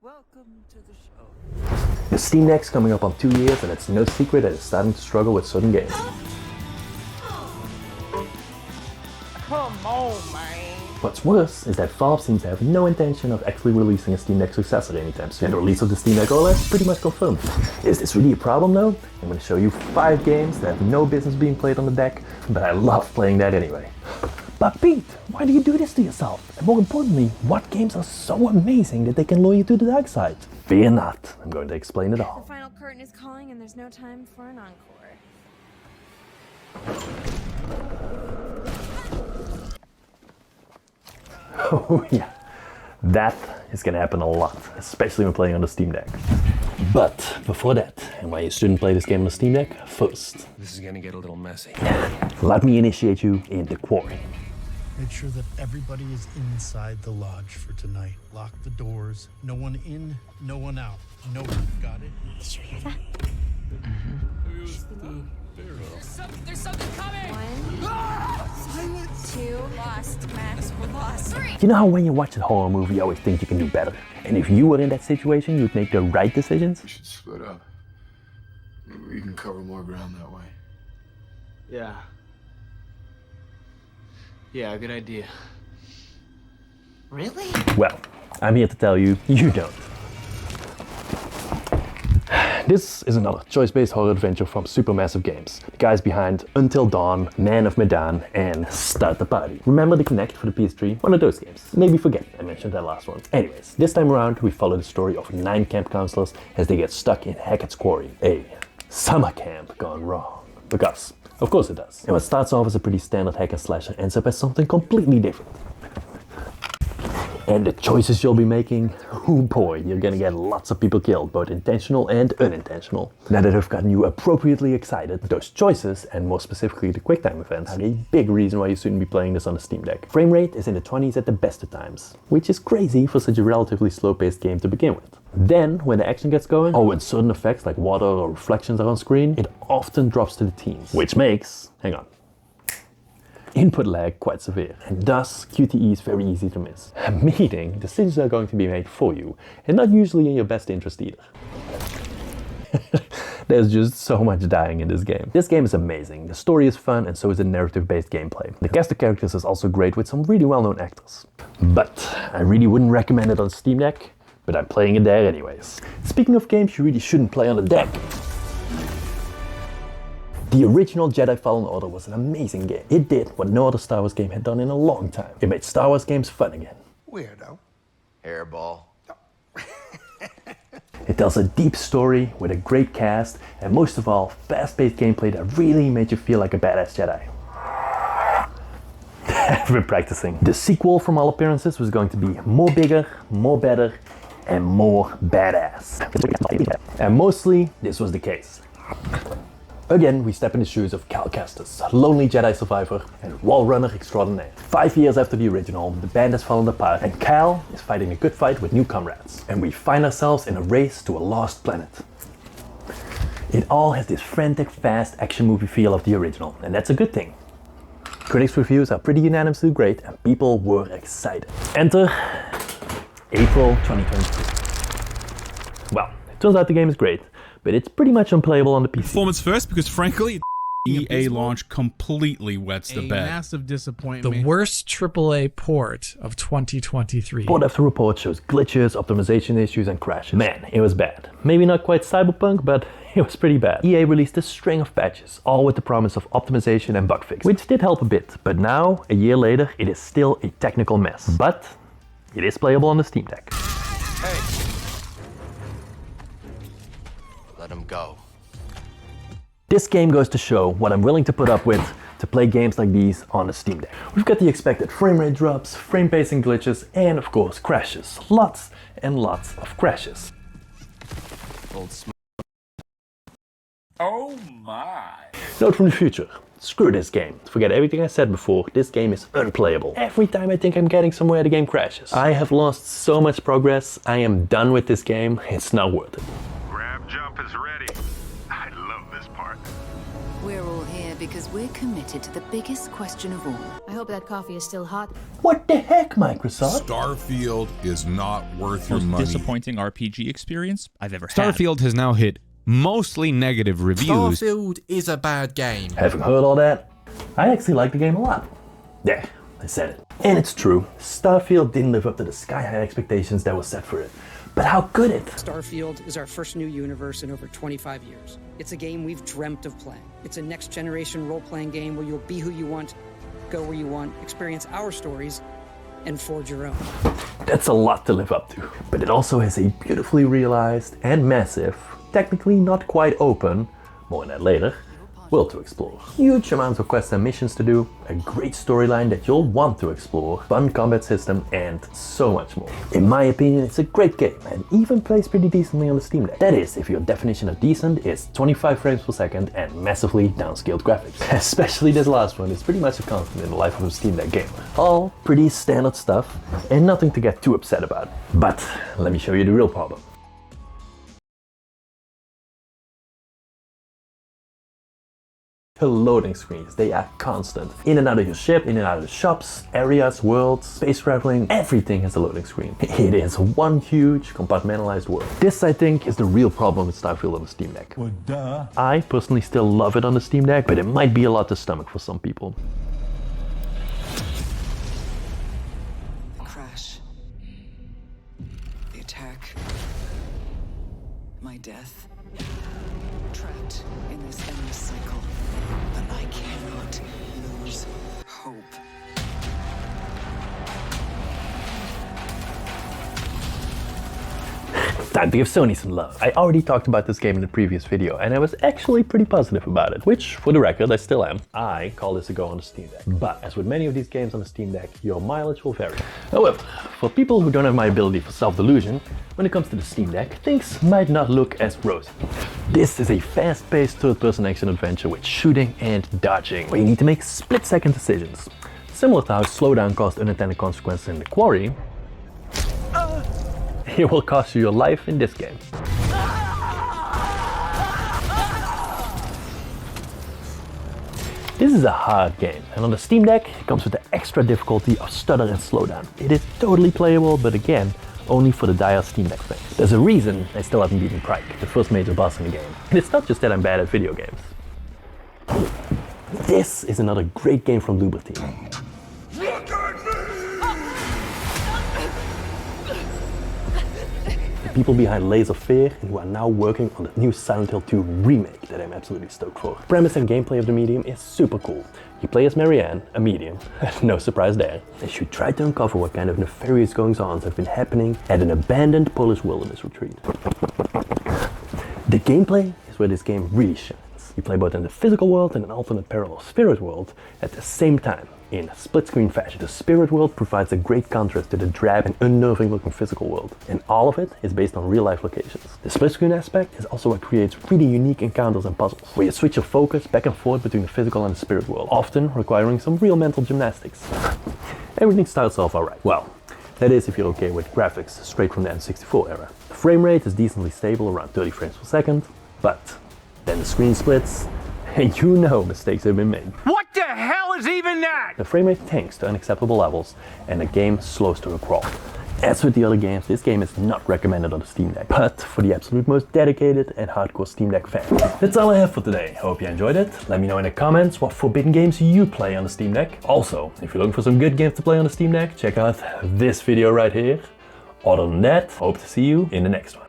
Welcome to the show. The Steam Deck's coming up on 2 years, and it's no secret that it's starting to struggle with certain games. Come on, man. What's worse is that Valve seems to have no intention of actually releasing a Steam Deck successor anytime soon. And the release of the Steam Deck OLED is pretty much confirmed. Is this really a problem though? I'm going to show you 5 games that have no business being played on the deck, but I love playing that anyway. But Pete, why do you do this to yourself? And more importantly, what games are so amazing that they can lure you to the dark side? Fear not, I'm going to explain it all. The final curtain is calling and there's no time for an encore. Oh yeah, that is gonna happen a lot, especially when playing on the Steam Deck. But before that, and why you shouldn't play this game on the Steam Deck, first, This is gonna get a little messy. let me initiate you into Quarry. Make sure that everybody is inside the lodge for tonight. Lock the doors. No one in, no one out. No one. Got it? Did you hear that? There's something coming! 1, 2, lost, Max, we're lost. 3! You know how when you watch a horror movie, you always think you can do better? And if you were in that situation, you'd make the right decisions? We should split up. Maybe we can cover more ground that way. Yeah, good idea. Really? Well, I'm here to tell you, you don't. This is another choice-based horror adventure from Supermassive Games. The guys behind Until Dawn, Man of Medan, and Start the Party. Remember the Kinect for the PS3? One of those games. Maybe forget I mentioned that last one. Anyways, this time around we follow the story of 9 camp counselors as they get stuck in Hackett's Quarry. A summer camp gone wrong. Because, of course it does. And what starts off as a pretty standard hack and slasher ends up as something completely different. And the choices you'll be making, oh boy, you're gonna get lots of people killed, both intentional and unintentional. Now that I've gotten you appropriately excited, those choices, and more specifically the QuickTime events, are a big reason why you shouldn't be playing this on the Steam Deck. Frame rate is in the 20s at the best of times, which is crazy for such a relatively slow-paced game to begin with. Then, when the action gets going, or when certain effects like water or reflections are on screen, it often drops to the teens, which makes, hang on, input lag quite severe, and thus QTE is very easy to miss. Meaning, decisions are going to be made for you, and not usually in your best interest either. There's just so much dying in this game. This game is amazing, the story is fun, and so is the narrative-based gameplay. The cast of characters is also great with some really well-known actors. But I really wouldn't recommend it on Steam Deck, but I'm playing it there anyways. Speaking of games you really shouldn't play on the deck, the original Jedi Fallen Order was an amazing game. It did what no other Star Wars game had done in a long time. It made Star Wars games fun again. Weirdo. Hairball. It tells a deep story with a great cast, and most of all, fast-paced gameplay that really made you feel like a badass Jedi. I've been practicing. The sequel, from all appearances, was going to be more bigger, more better, and more badass. And mostly, this was the case. Again, we step in the shoes of Cal Kestis, lonely Jedi survivor and wall runner extraordinaire. 5 years after the original, the band has fallen apart and Cal is fighting a good fight with new comrades. And we find ourselves in a race to a lost planet. It all has this frantic, fast action movie feel of the original, and that's a good thing. Critics' reviews are pretty unanimously great and people were excited. Enter April 2023. Well, it turns out the game is great, but it's pretty much unplayable on the PC. Performance first, because frankly, EA launch completely wets the bed. Massive disappointment. The worst AAA port of 2023. Report after report shows glitches, optimization issues, and crashes. Man, it was bad. Maybe not quite cyberpunk, but it was pretty bad. EA released a string of patches, all with the promise of optimization and bug fix, which did help a bit, but now, a year later, it is still a technical mess. But it is playable on the Steam Deck. Hey! Let him go. This game goes to show what I'm willing to put up with to play games like these on the Steam Deck. We've got the expected frame rate drops, frame pacing glitches, and of course crashes. Lots and lots of crashes. Old sm- Oh my. Note from the future, screw this game. Forget everything I said before, this game is unplayable. Every time I think I'm getting somewhere, the game crashes. I have lost so much progress, I am done with this game, it's not worth it. Grab jump is ready. I love this part. We're all here Because we're committed to the biggest question of all. I hope that coffee is still hot. What the heck, Microsoft? Starfield is not worth your Most money. disappointing RPG experience I've ever had. Starfield has now hit mostly negative reviews. Starfield is a bad game. Having heard all that, I actually like the game a lot. Yeah, I said it. And it's true, Starfield didn't live up to the sky-high expectations that were set for it. But how could it? Starfield is our first new universe in over 25 years. It's a game we've dreamt of playing. It's a next-generation role-playing game where you'll be who you want, go where you want, experience our stories, and forge your own. That's a lot to live up to. But it also has a beautifully realized and massive, technically not quite open, more on that later, world to explore. Huge amounts of quests and missions to do, a great storyline that you'll want to explore, fun combat system, and so much more. In my opinion, it's a great game and even plays pretty decently on the Steam Deck. That is, if your definition of decent is 25 frames per second and massively downscaled graphics. Especially this last one is pretty much a constant in the life of a Steam Deck gamer. All pretty standard stuff and nothing to get too upset about. But let me show you the real problem. The loading screens, they are constant. In and out of your ship, in and out of the shops, areas, worlds, space traveling, everything has a loading screen. It is one huge compartmentalized world. This, I think, is the real problem with Starfield on the Steam Deck. Well, duh. I personally still love it on the Steam Deck, but it might be a lot to stomach for some people. The crash. The attack. My death. Trapped in this endless cycle. But I cannot lose hope. Time to give Sony some love. I already talked about this game in the previous video and I was actually pretty positive about it, which for the record I still am. I call this a go on the Steam Deck. But as with many of these games on the Steam Deck, your mileage will vary. However, for people who don't have my ability for self-delusion, when it comes to the Steam Deck, things might not look as rosy. This is a fast-paced third-person action adventure with shooting and dodging, where you need to make split-second decisions. Similar to how slowdown caused unintended consequences in the Quarry, it will cost you your life in this game. This is a hard game, and on the Steam Deck it comes with the extra difficulty of stutter and slowdown. It is totally playable, but again, only for the dire Steam Deck fans. There's a reason I still haven't beaten Pryke, the first major boss in the game. And it's not just that I'm bad at video games. This is another great game from Bloober Team. People behind Layers of Fear and who are now working on the new Silent Hill 2 remake that I'm absolutely stoked for. The premise and gameplay of the medium is super cool. You play as Marianne, a medium, no surprise there, as you try to uncover what kind of nefarious goings-ons have been happening at an abandoned Polish wilderness retreat. The gameplay is where this game really shines. You play both in the physical world and an alternate parallel spirit world at the same time, in a split-screen fashion. The spirit world provides a great contrast to the drab and unnerving-looking physical world, and all of it is based on real-life locations. The split-screen aspect is also what creates really unique encounters and puzzles, where you switch your focus back and forth between the physical and the spirit world, often requiring some real mental gymnastics. Everything starts off alright. Well, that is if you're okay with graphics straight from the N64 era. The frame rate is decently stable, around 30 frames per second, but then the screen splits, and you know mistakes have been made. What the hell is even that? The frame rate tanks to unacceptable levels, and the game slows to a crawl. As with the other games, this game is not recommended on the Steam Deck, but for the absolute most dedicated and hardcore Steam Deck fan. That's all I have for today. Hope you enjoyed it. Let me know in the comments what forbidden games you play on the Steam Deck. Also, if you're looking for some good games to play on the Steam Deck, check out this video right here. Other than that, hope to see you in the next one.